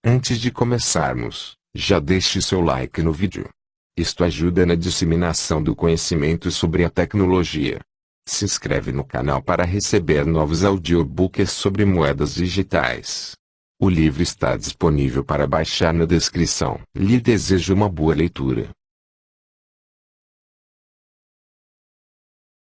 Antes de começarmos, já deixe seu like no vídeo. Isto ajuda na disseminação do conhecimento sobre a tecnologia. Se inscreve no canal para receber novos audiobooks sobre moedas digitais. O livro está disponível para baixar na descrição. Lhe desejo uma boa leitura.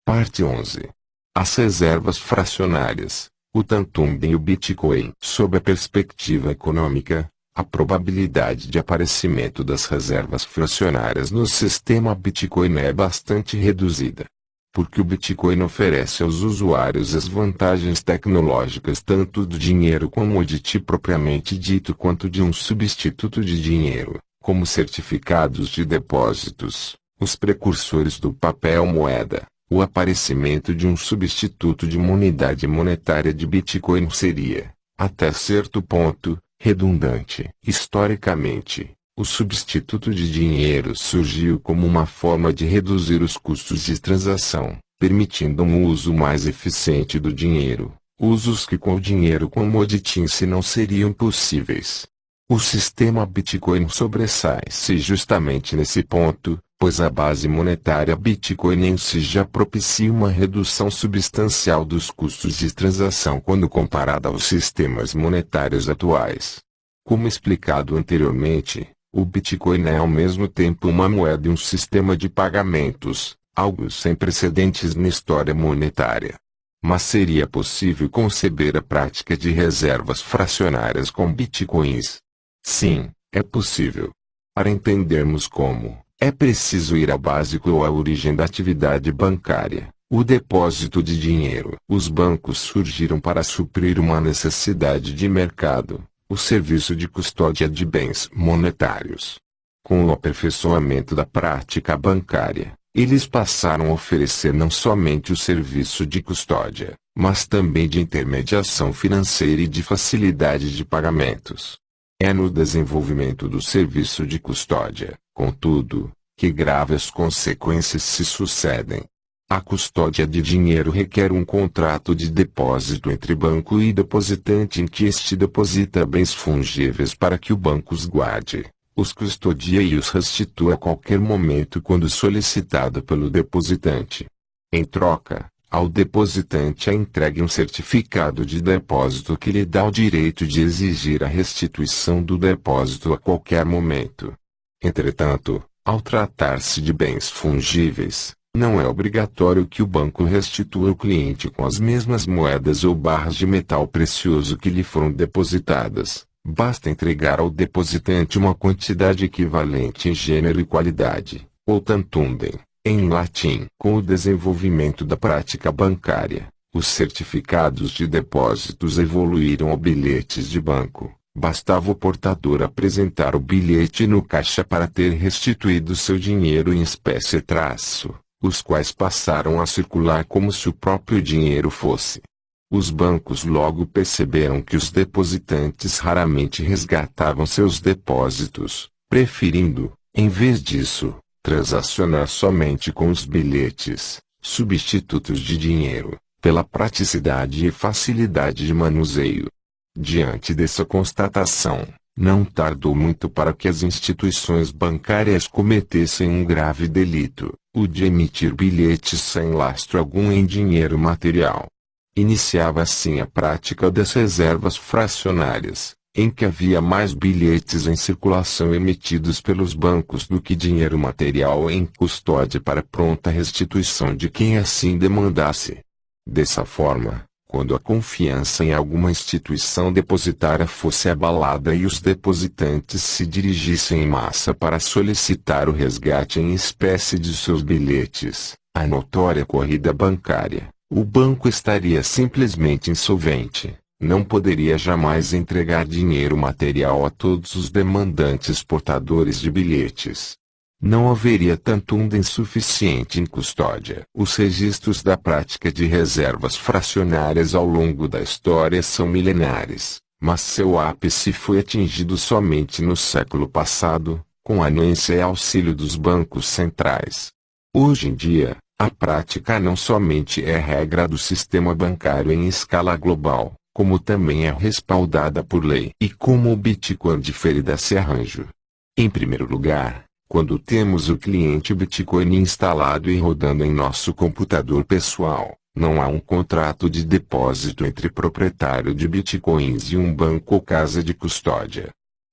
Parte 11. As reservas fracionárias, o Tantumben e o Bitcoin. Sob a perspectiva econômica, a probabilidade de aparecimento das reservas fracionárias no sistema Bitcoin é bastante reduzida. Porque o Bitcoin oferece aos usuários as vantagens tecnológicas tanto do dinheiro commodity propriamente dito quanto de um substituto de dinheiro, como certificados de depósitos, os precursores do papel moeda. O aparecimento de um substituto de uma unidade monetária de Bitcoin seria, até certo ponto, redundante. Historicamente, o substituto de dinheiro surgiu como uma forma de reduzir os custos de transação, permitindo um uso mais eficiente do dinheiro, usos que com o dinheiro commodity em si não seriam possíveis. O sistema Bitcoin sobressai-se justamente nesse ponto, pois a base monetária Bitcoin em si já propicia uma redução substancial dos custos de transação quando comparada aos sistemas monetários atuais. Como explicado anteriormente, o Bitcoin é ao mesmo tempo uma moeda e um sistema de pagamentos, algo sem precedentes na história monetária. Mas seria possível conceber a prática de reservas fracionárias com Bitcoins? Sim, é possível. Para entendermos como, é preciso ir ao básico ou à origem da atividade bancária, o depósito de dinheiro. Os bancos surgiram para suprir uma necessidade de mercado, o serviço de custódia de bens monetários. Com o aperfeiçoamento da prática bancária, eles passaram a oferecer não somente o serviço de custódia, mas também de intermediação financeira e de facilidade de pagamentos. É no desenvolvimento do serviço de custódia, contudo, que graves consequências se sucedem. A custódia de dinheiro requer um contrato de depósito entre banco e depositante em que este deposita bens fungíveis para que o banco os guarde, os custodia e os restitua a qualquer momento quando solicitado pelo depositante. Em troca, ao depositante é entregue um certificado de depósito que lhe dá o direito de exigir a restituição do depósito a qualquer momento. Entretanto, ao tratar-se de bens fungíveis, não é obrigatório que o banco restitua ao cliente com as mesmas moedas ou barras de metal precioso que lhe foram depositadas. Basta entregar ao depositante uma quantidade equivalente em gênero e qualidade, ou tantumben, em latim. Com o desenvolvimento da prática bancária, os certificados de depósitos evoluíram a bilhetes de banco. Bastava o portador apresentar o bilhete no caixa para ter restituído seu dinheiro em espécie os quais passaram a circular como se o próprio dinheiro fosse. Os bancos logo perceberam que os depositantes raramente resgatavam seus depósitos, preferindo, em vez disso, transacionar somente com os bilhetes, substitutos de dinheiro, pela praticidade e facilidade de manuseio. Diante dessa constatação, não tardou muito para que as instituições bancárias cometessem um grave delito, o de emitir bilhetes sem lastro algum em dinheiro material. Iniciava assim a prática das reservas fracionárias, em que havia mais bilhetes em circulação emitidos pelos bancos do que dinheiro material em custódia para pronta restituição de quem assim demandasse. Dessa forma, quando a confiança em alguma instituição depositária fosse abalada e os depositantes se dirigissem em massa para solicitar o resgate em espécie de seus bilhetes, a notória corrida bancária, o banco estaria simplesmente insolvente. Não poderia jamais entregar dinheiro material a todos os demandantes portadores de bilhetes. Não haveria tantumben suficiente em custódia. Os registros da prática de reservas fracionárias ao longo da história são milenares, mas seu ápice foi atingido somente no século passado, com a anuência e auxílio dos bancos centrais. Hoje em dia, a prática não somente é regra do sistema bancário em escala global, como também é respaldada por lei. E como o Bitcoin difere desse arranjo? Em primeiro lugar, quando temos o cliente Bitcoin instalado e rodando em nosso computador pessoal, não há um contrato de depósito entre proprietário de Bitcoins e um banco ou casa de custódia.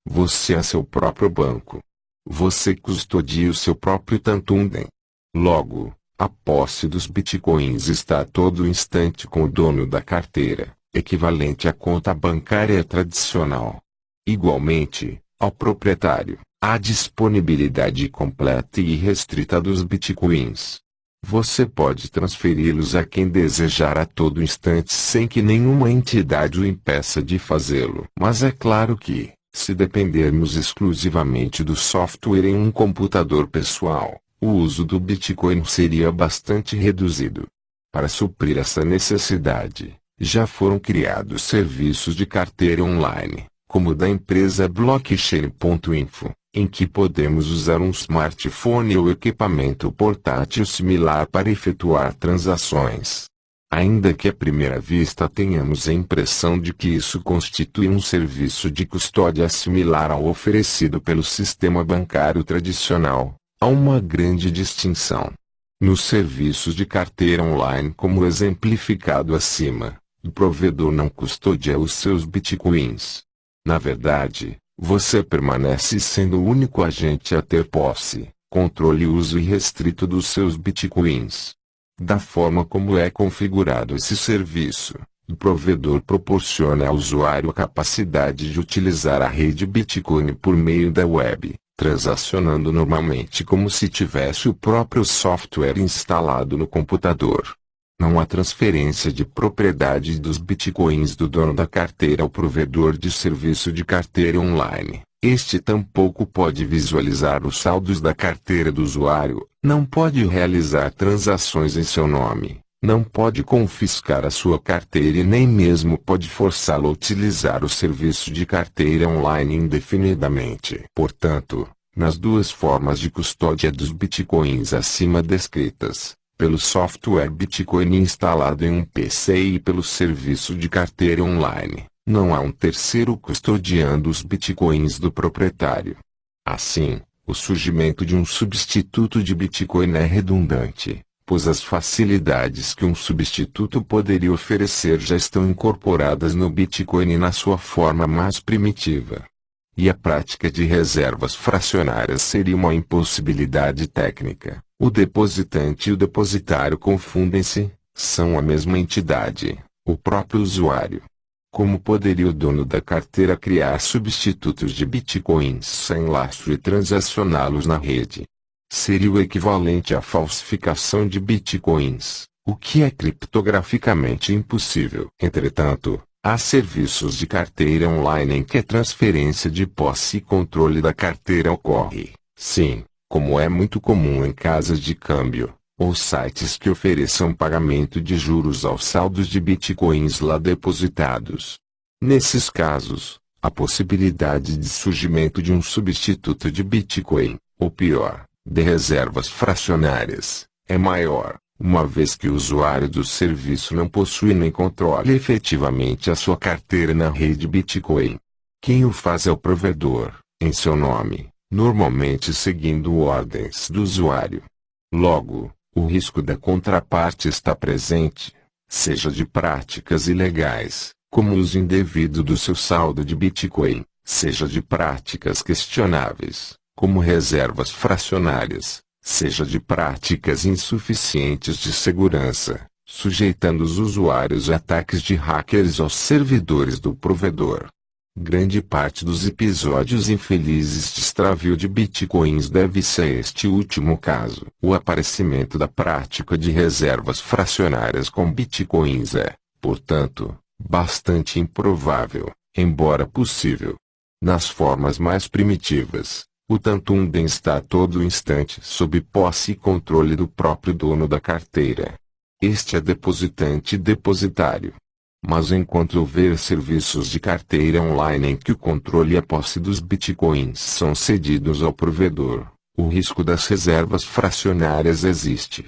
Você é seu próprio banco. Você custodia o seu próprio Tantunden. Logo, a posse dos Bitcoins está a todo instante com o dono da carteira, equivalente à conta bancária tradicional. Igualmente, ao proprietário, há disponibilidade completa e irrestrita dos Bitcoins. Você pode transferi-los a quem desejar a todo instante sem que nenhuma entidade o impeça de fazê-lo. Mas é claro que, se dependermos exclusivamente do software em um computador pessoal, o uso do Bitcoin seria bastante reduzido. Para suprir essa necessidade, já foram criados serviços de carteira online, como o da empresa Blockchain.info, em que podemos usar um smartphone ou equipamento portátil similar para efetuar transações. Ainda que à primeira vista tenhamos a impressão de que isso constitui um serviço de custódia similar ao oferecido pelo sistema bancário tradicional, há uma grande distinção. Nos serviços de carteira online como exemplificado acima, o provedor não custodia os seus Bitcoins. Na verdade, você permanece sendo o único agente a ter posse, controle e uso irrestrito dos seus Bitcoins. Da forma como é configurado esse serviço, o provedor proporciona ao usuário a capacidade de utilizar a rede Bitcoin por meio da web, transacionando normalmente como se tivesse o próprio software instalado no computador. Não há transferência de propriedade dos Bitcoins do dono da carteira ao provedor de serviço de carteira online. Este tampouco pode visualizar os saldos da carteira do usuário, não pode realizar transações em seu nome, não pode confiscar a sua carteira e nem mesmo pode forçá-lo a utilizar o serviço de carteira online indefinidamente. Portanto, nas duas formas de custódia dos Bitcoins acima descritas, pelo software Bitcoin instalado em um PC e pelo serviço de carteira online, não há um terceiro custodiando os Bitcoins do proprietário. Assim, o surgimento de um substituto de Bitcoin é redundante, pois as facilidades que um substituto poderia oferecer já estão incorporadas no Bitcoin na sua forma mais primitiva. E a prática de reservas fracionárias seria uma impossibilidade técnica. O depositante e o depositário confundem-se, são a mesma entidade, o próprio usuário. Como poderia o dono da carteira criar substitutos de Bitcoins sem lastro e transacioná-los na rede? Seria o equivalente à falsificação de Bitcoins, o que é criptograficamente impossível. Entretanto, há serviços de carteira online em que a transferência de posse e controle da carteira ocorre, sim, como é muito comum em casas de câmbio, ou sites que ofereçam pagamento de juros aos saldos de Bitcoins lá depositados. Nesses casos, a possibilidade de surgimento de um substituto de Bitcoin, ou pior, de reservas fracionárias, é maior, uma vez que o usuário do serviço não possui nem controle efetivamente a sua carteira na rede Bitcoin. Quem o faz é o provedor, em seu nome, normalmente seguindo ordens do usuário. Logo, o risco da contraparte está presente, seja de práticas ilegais, como o uso indevido do seu saldo de Bitcoin, seja de práticas questionáveis, como reservas fracionárias, seja de práticas insuficientes de segurança, sujeitando os usuários a ataques de hackers aos servidores do provedor. Grande parte dos episódios infelizes de extravio de Bitcoins deve-se a este último caso. O aparecimento da prática de reservas fracionárias com Bitcoins é, portanto, bastante improvável, embora possível. Nas formas mais primitivas, o Tantunden está a todo instante sob posse e controle do próprio dono da carteira. Este é depositante e depositário. Mas enquanto houver serviços de carteira online em que o controle e a posse dos Bitcoins são cedidos ao provedor, o risco das reservas fracionárias existe.